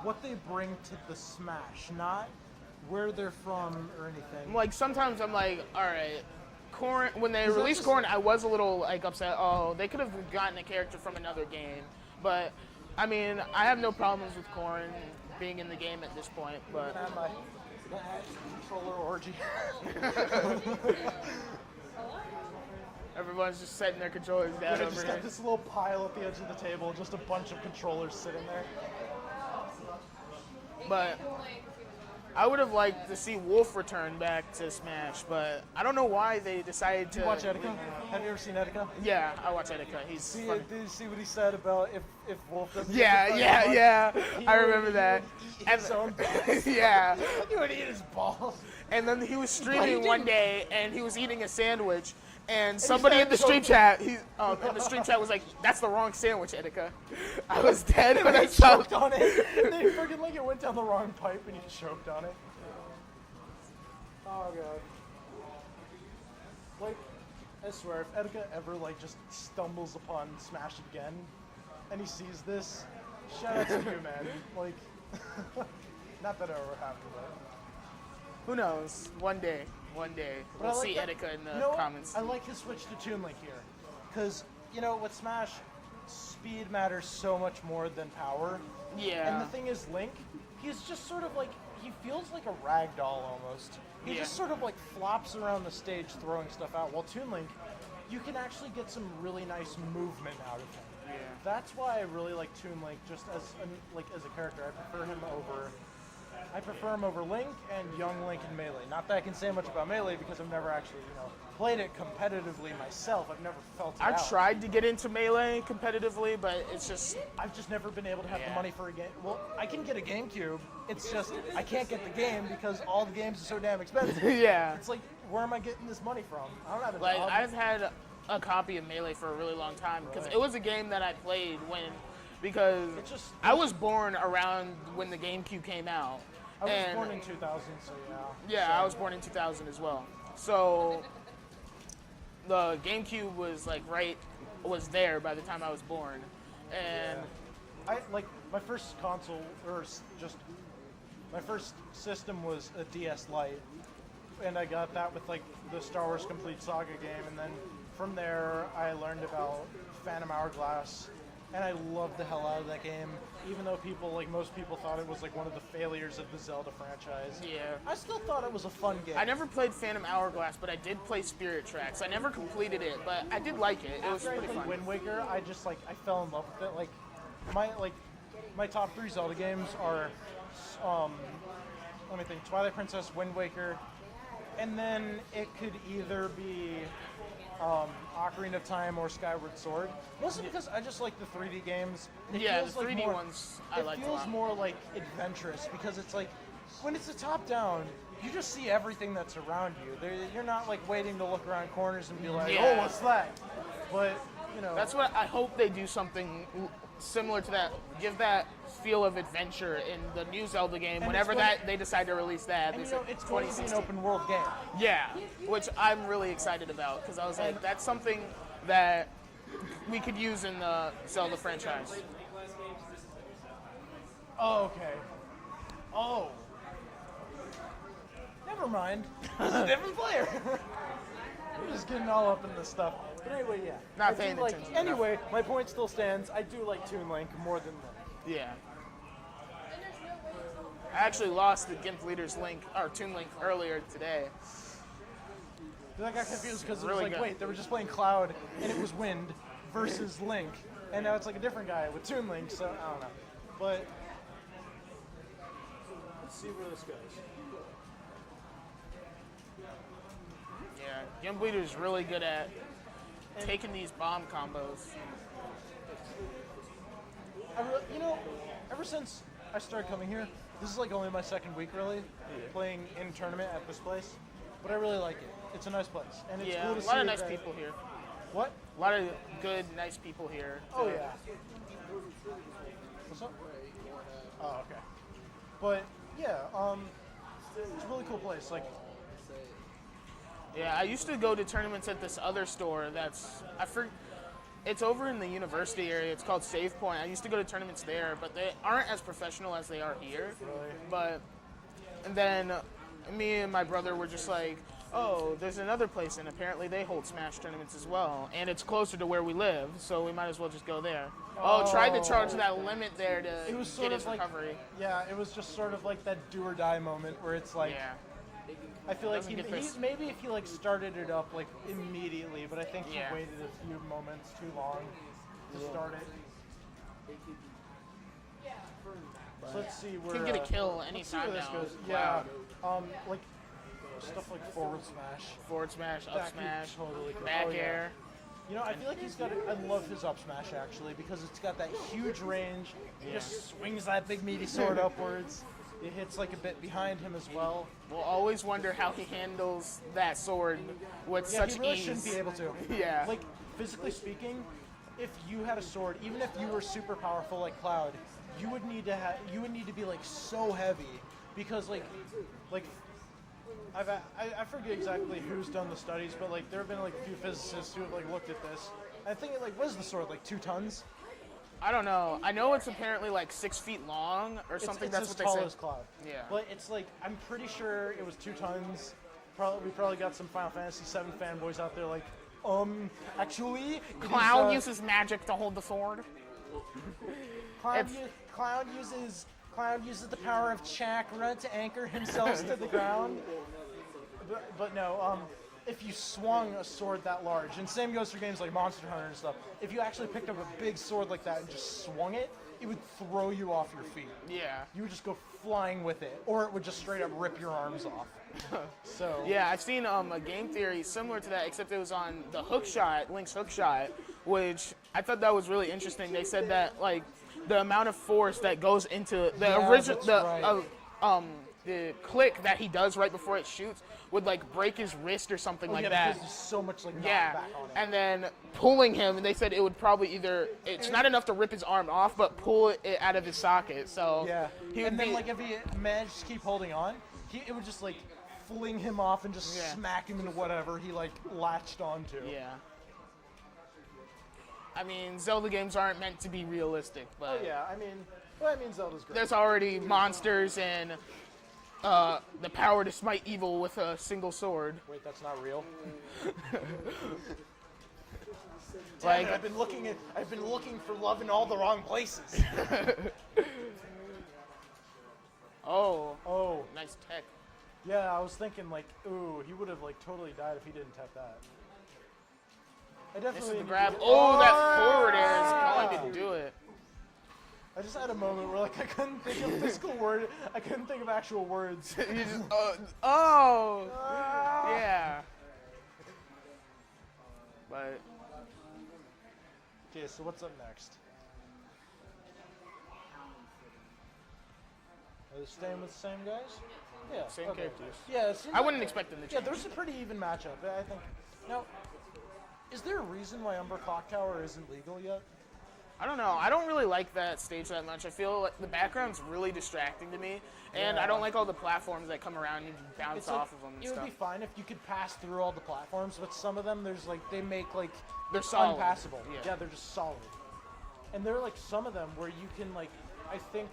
what they bring to the Smash, not where they're from or anything. Like sometimes I'm like, all right, Corn. When they released just- Corn, I was a little like upset. Oh, they could have gotten a character from another game. But I mean, I have no problems with Corn being in the game at this point. But My controller orgy. everyone's just setting their controllers down I over just here. got this little pile at the edge of the table, just a bunch of controllers sitting there. But I would have liked to see Wolf return back to Smash, but I don't know why they decided to. You watch Etika? Have you ever seen Etika? Yeah, I watch Etika. He's See, funny. did you see what he said about if Wolf doesn't? Yeah. I remember that. And his own balls. Yeah. He would eat his balls. And then he was streaming didn't. one day, and he was eating a sandwich, and somebody in the stream chat, in the stream chat was like, "That's the wrong sandwich, Etika." I was dead when I saw Choked on it. They freaking like it went down the wrong pipe and he choked on it. Oh god. Like, I swear, if Etika ever like just stumbles upon Smash again, and he sees this, shout out to you, man. Like, not that it ever happened, but. Who knows? One day, But we'll I like see that- Etika in the you know what? comments. I like his switch to Toon Link here, because with Smash, speed matters so much more than power. Yeah. And the thing is, Link, he's just sort of like, he feels like a rag doll almost. He Yeah. just sort of like flops around the stage throwing stuff out. While Toon Link, you can actually get some really nice movement out of him. Yeah. That's why I really like Toon Link just as a character. I prefer him over Link and Young Link in Melee. Not that I can say much about Melee because I've never actually, played it competitively myself. I've never felt it I out. tried to get into Melee competitively, but it's just I've just never been able to have the Yeah. money for a game. Well, I can get a GameCube. It's just I can't get the game because all the games are so damn expensive. yeah. It's like, where am I getting this money from? I don't have a Like job. I've had a copy of Melee for a really long time because it was a game that I played because It's just- I was born around when the GameCube came out. I was and born in 2000, so yeah. yeah, I was born in 2000 as well. So the GameCube was was there by the time I was born, and I like my first console, just my first system was a DS Lite, and I got that with like the Star Wars Complete Saga game, and then from there I learned about Phantom Hourglass, and I loved the hell out of that game, even though most people thought it was like one of the failures of the Zelda franchise. yeah. I still thought it was a fun game. I never played Phantom Hourglass, but I did play Spirit Tracks. I never completed it, but I did like it. It was After I pretty played fun. Wind Waker, I just I fell in love with it. My top 3 Zelda games are let me think, Twilight Princess, Wind Waker, and then it could either be Ocarina of Time or Skyward Sword. Mostly because I just like the 3D games. It Yeah, feels the 3D more, ones I liked It a feels lot. more like adventurous because it's like when it's a top down, you just see everything that's around you. You're not like waiting to look around corners and be like, Yeah. oh, what's that? But That's what I hope they do something similar to that. Give that feel of adventure in the new Zelda game. And Whenever it's they decide to release that, and they said it's going to be an 2016. open world game. Yeah, which I'm really excited about because I was like, that's something that we could use in the Zelda franchise. Oh, okay. Oh. Never mind. He's a different player. We're just getting all up in this stuff. But anyway, yeah. Not I do paying like, attention Anyway, my point still stands. I do like Toon Link more than Link. Yeah. I actually lost the Gimpleader's link or Toon Link earlier today. Then I got confused because it Really was like, good. wait, they were just playing Cloud and it was Wind versus Link. And now it's like a different guy with Toon Link, so I don't know. But let's see where this goes. Yeah, Gimpleader's really good at taking these bomb combos. Ever since I started coming here, this is like only my second week really playing in tournament at this place, but I really like it. It's a nice place, and it's Yeah, cool to a see lot of nice that- people here. What? A lot of good, nice people here. Oh yeah. What's up? Oh okay. But yeah, it's a really cool place. Like, Yeah, I used to go to tournaments at this other store It's over in the university area. It's called Save Point. I used to go to tournaments there, but they aren't as professional as they are here. Really? And then me and my brother were just like, oh, there's another place, and apparently they hold Smash tournaments as well, and it's closer to where we live, so we might as well just go there. Oh, tried to charge that limit there to It was sort get his of like, recovery. yeah, it was just sort of like that do or die moment where it's like, Yeah. I feel like he this- maybe if he like started it up like immediately, but I think he Yeah. waited a few moments too long to start it. So let's see where Can get a kill let's see anytime where this now. goes. Yeah, like stuff like forward smash, Forward smash, up back smash, totally cool. back Oh, yeah. air. You know, I feel like he's got. I love his up smash actually because it's got that huge range. He just swings that big meaty sword upwards. It hits like a bit behind him as well. We'll always wonder how he handles that sword with Yeah, such he really ease. shouldn't be able to. Yeah. Like physically speaking, if you had a sword, even if you were super powerful like Cloud, you would need to be like so heavy because like I forget exactly who's done the studies, but like there have been like a few physicists who have like looked at this. I think it like what is the sword like 2 tons? I don't know. I know it's apparently like 6 feet long or something. It's That's as what tall they as said. Cloud. Yeah. But it's like I'm pretty sure it was 2 tons. We probably got some Final Fantasy VII fanboys out there like, actually, it is, Cloud uses magic to hold the sword. Cloud uses the power of chakra to anchor himself to the ground. But no, if you swung a sword that large, and same goes for games like Monster Hunter and stuff, if you actually picked up a big sword like that and just swung it, it would throw you off your feet. Yeah. You would just go flying with it, or it would just straight up rip your arms off. So Yeah, I've seen a game theory similar to that, except it was on the hook shot, Link's hook shot, which I thought that was really interesting. They said that like the amount of force that goes into the original, that's right. the click that he does right before it shoots would like break his wrist or something like that. Because there's so much like Yeah, knockback on it. and then pulling him, and they said it would probably it's not enough to rip his arm off, but pull it out of his socket. So Yeah, he would and then be, like if he managed to keep holding on, it would just like fling him off and just Yeah. smack him into whatever he like latched onto. yeah. I mean, Zelda games aren't meant to be realistic, but Oh yeah, I mean Zelda's great. there's already monsters and the power to smite evil with a single sword. Wait, that's not real. Like, I've been looking for love in all the wrong places. oh, nice tech. Yeah, I was thinking like, ooh, he would have like totally died if he didn't tap that. I This definitely is the need grab. to- Oh, that forward air is going to do it. I just had a moment where like I couldn't think of physical word. I couldn't think of actual words. You just, yeah. But Okay, so what's up next? Are they staying with the same guys? Yeah. Same okay. characters. Yeah, it seems I like wouldn't expect them to Yeah, change. there's a pretty even matchup, I think. Now, is there a reason why Umber Clock Tower isn't legal yet? I don't know. I don't really like that stage that much. I feel like the background's really distracting to me, and I Yeah. don't like all the platforms that come around and bounce It's like, off of them and it would stuff. be fine if you could pass through all the platforms, but some of them, there's like, they make like They're solid. unpassable. Yeah. They're just solid. And there are like some of them where you can like, I think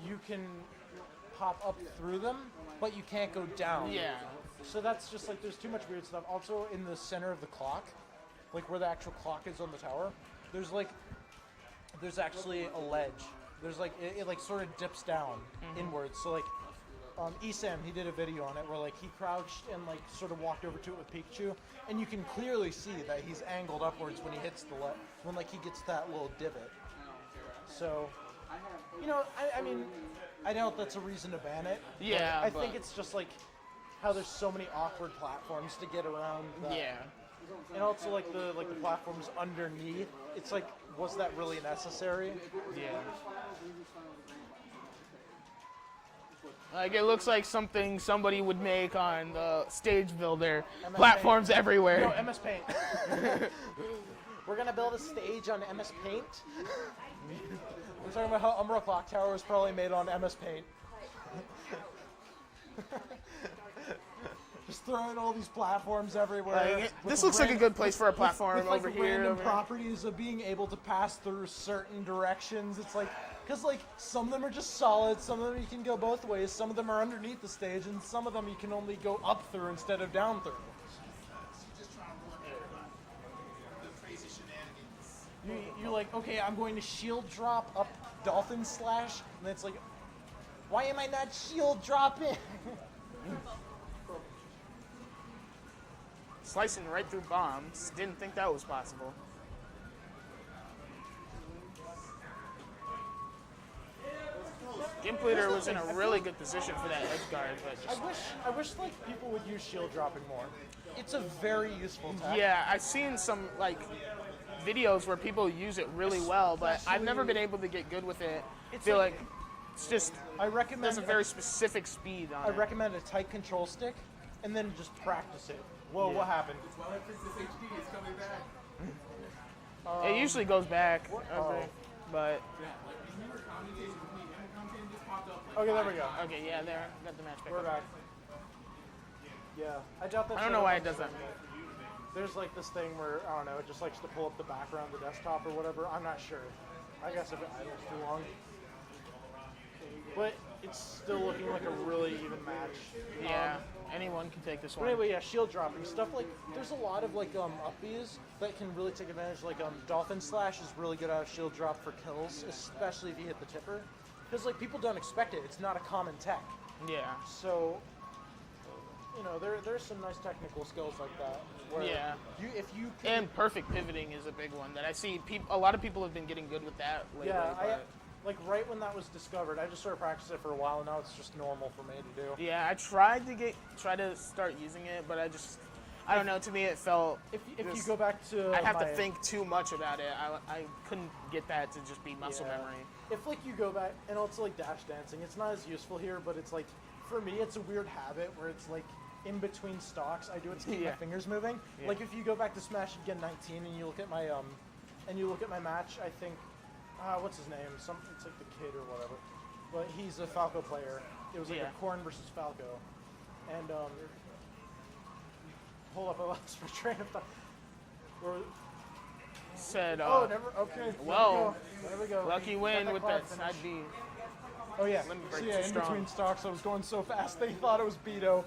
you can pop up through them, but you can't go down. Yeah. So that's just like, there's too much weird stuff. Also in the center of the clock, like where the actual clock is on the tower, there's actually a ledge. There's like, it like sort of dips down inwards. So like, Esam, he did a video on it where like he crouched and like sort of walked over to it with Pikachu, and you can clearly see that he's angled upwards when he hits when like he gets that little divot. So, you know, I mean, I doubt that's a reason to ban it. but Yeah, I but- think it's just like how there's so many awkward platforms to get around that. Yeah. And also like the platforms underneath. It's like, was that really necessary? Yeah. Like, it looks like something somebody would make on the stage builder. MS Platforms Paint. everywhere. No, MS Paint. We're gonna build a stage on MS Paint. We're talking about how Umbra Clock Tower was probably made on MS Paint. Just throwing all these platforms everywhere. Like, with this looks like a good place for a with- platform with, like, over here. random over here. properties of being able to pass through certain directions. It's like, because like some of them are just solid, some of them you can go both ways, some of them are underneath the stage, and some of them you can only go up through instead of down through. You're like, okay, I'm going to shield drop up Dolphin Slash, and it's like, why am I not shield dropping? Slicing right through bombs. Didn't think that was possible. Gimpleader was in a really good position for that edge guard, but just, I wish like people would use shield dropping more. It's a very useful tech. yeah, I've seen some like videos where people use it really well, but I've never been able to get good with it. I feel like it's just I recommend there's a very specific speed on I it. recommend a tight control stick, and then just practice it. Whoa, Yeah. what happened? It usually goes back, Oh. but Okay, there we go. okay, yeah, there, got the match back. We're up. back. Yeah, I doubt that. I don't know why it does that. There's like this thing where I don't know, it just likes to pull up the background of the desktop or whatever. I'm not sure. I guess if it idles too long. But it's still looking like a really even match. Yeah, anyone can take this But one. anyway, yeah, shield dropping stuff like there's a lot of like upbees that can really take advantage. Like Dolphin Slash is really good at shield drop for kills, especially if you hit the tipper, because like people don't expect it. It's not a common tech, Yeah, so you know there's some nice technical skills like that. Where Yeah. if you can, and perfect pivoting is a big one that I see. A lot of people have been getting good with that lately. yeah, but like right when that was discovered, I just started practicing it for a while, and now it's just normal for me to do. yeah, I tried to start using it, but I don't know. To me, it felt If you just- go back to I'd have to my- think too much about it. I couldn't get that to just be muscle Yeah. memory. If like you go back and it's like dash dancing, it's not as useful here, but it's like for me it's a weird habit where it's like in between stocks I do it to keep Yeah. my fingers moving. Yeah. Like if you go back to Smash again 19 and you look at my match, I think what's his name? It's like the kid or whatever. But he's a Falco player. It was like Yeah. a Corn versus Falco. And hold up, I lost my train of thought. Where- Said, Oh, never. Okay. well, there we go. Luckywind Got with cloud that finish. side B. Oh yeah. Let me So break yeah, too in strong. between stocks, I was going so fast they thought it was Beto.